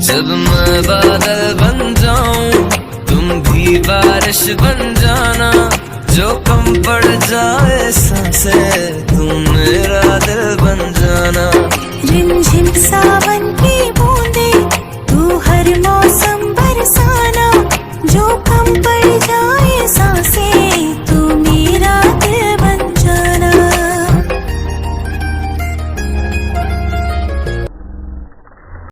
जब मैं बादल बन जाऊं तुम भी बारिश बन जाना, जो कम पड़ जाए सांसें तुम मेरा दिल बन जाना। रिमझिम सावन